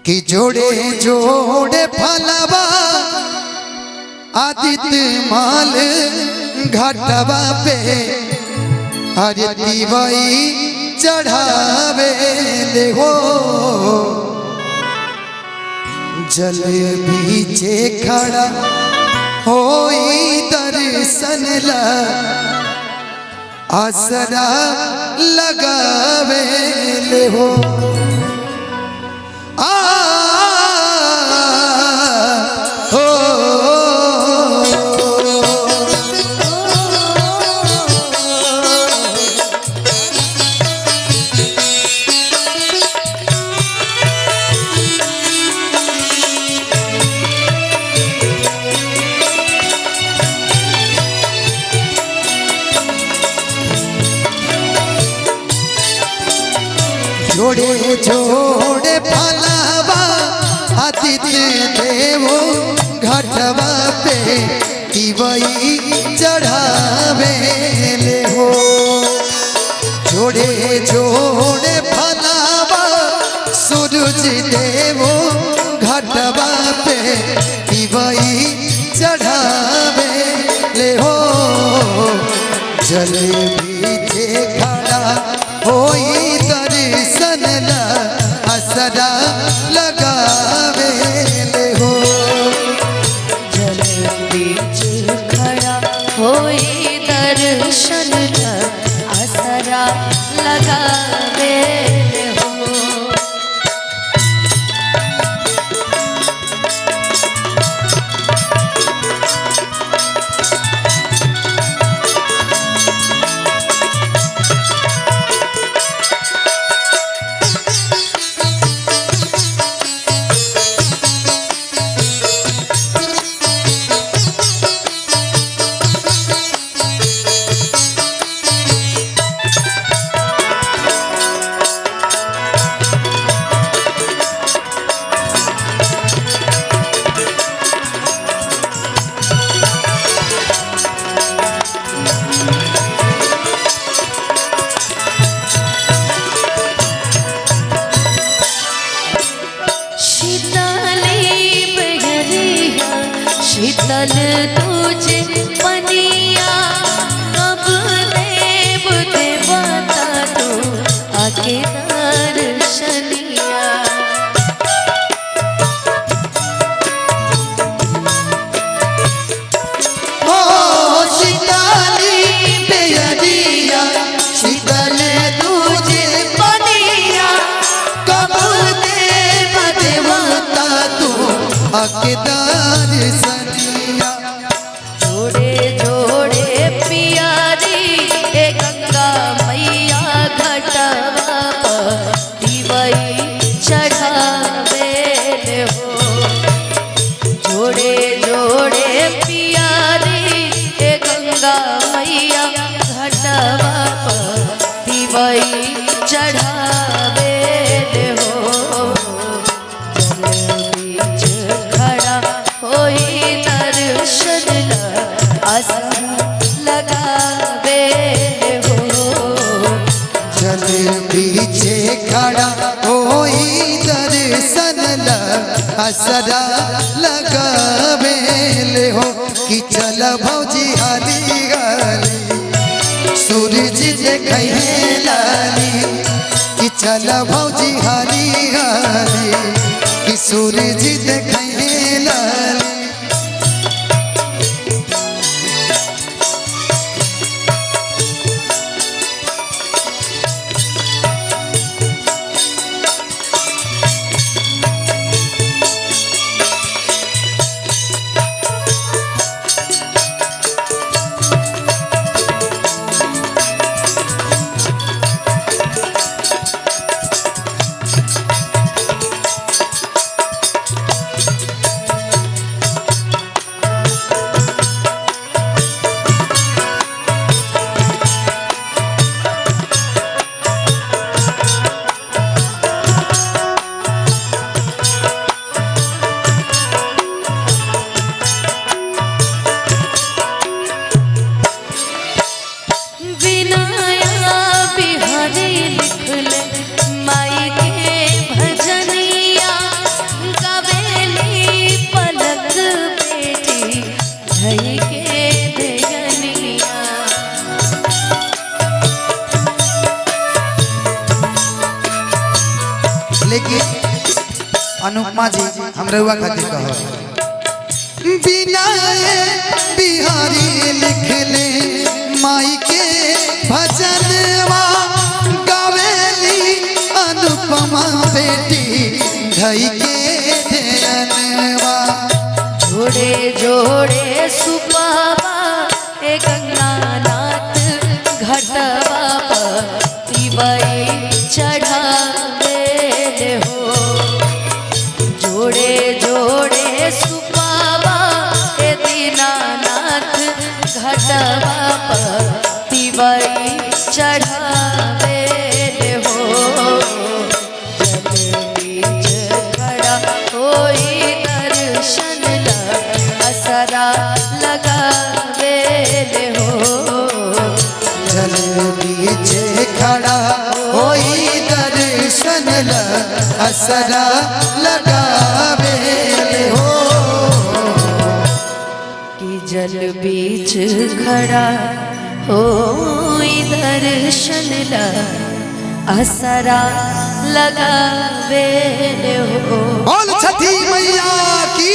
कि जोड़े जोड़े फलवा आदित्य माल घाटवा पे अरे दिवाई चढ़ावे ले हो जल बीचे खड़ा होई दर्शन ला आसरा लगावे ले हो जोड़े जोड़े फलवा आदित्य देवो घाटवा पे दिवाई चढ़ावे ले हो जोड़े जोड़े फलवा सूरज देवो घाटवा पे दिवाई चढ़ावे ले हो जल बीचे खड़ा होई दर्शन ला असरा लगावे ले हो जल बीच खड़ा होई दर्शन ला असरा लगावे ले हो शीतल तुझे पनिया कब देव देवता तू आके दर्शनिया ओ शीतली बेअरिया शीतल तुझे पनिया कब देव देवता तू आके दर्शन जोड़े जोड़े पियारी ए गंगा मैया घटवा दिवाई चढ़ावे ले हो जोड़े जोड़े पियारी ए गंगा मैया घटवा दिवाई चढ़ावे ले हो जल बीच खड़ा होई दर्शन ला असरा लगावे हो जल बीचे खड़ा होई दर्शन ला असरा लगावे ले हो कि चल भौजी हाली गाली सूरज देखै लाली कि चल भौजी हाली गाली कि सूरज देखै लाली अनुपमा जी हम रउआ खातिर कहो बिना बिहारी लिख ले माई के भजनवा गावेली अनुपमा बेटी धई के ध्यानवा जोड़े जोड़े सुपावा ए गंगानाथ घटवा तिवई चढ़ावे हो जोड़े जोड़े सुपावा ए दीनानाथ घटवा तिवई चढ़ावे हो जल बीच खड़ा होई दर्शन असरा लगावे हो जल बीच खड़ा होई दर्शन असरा लगावे हो कि जल बीच खड़ा होई दर्शन असरा लगावे हो बोल छठी मैया की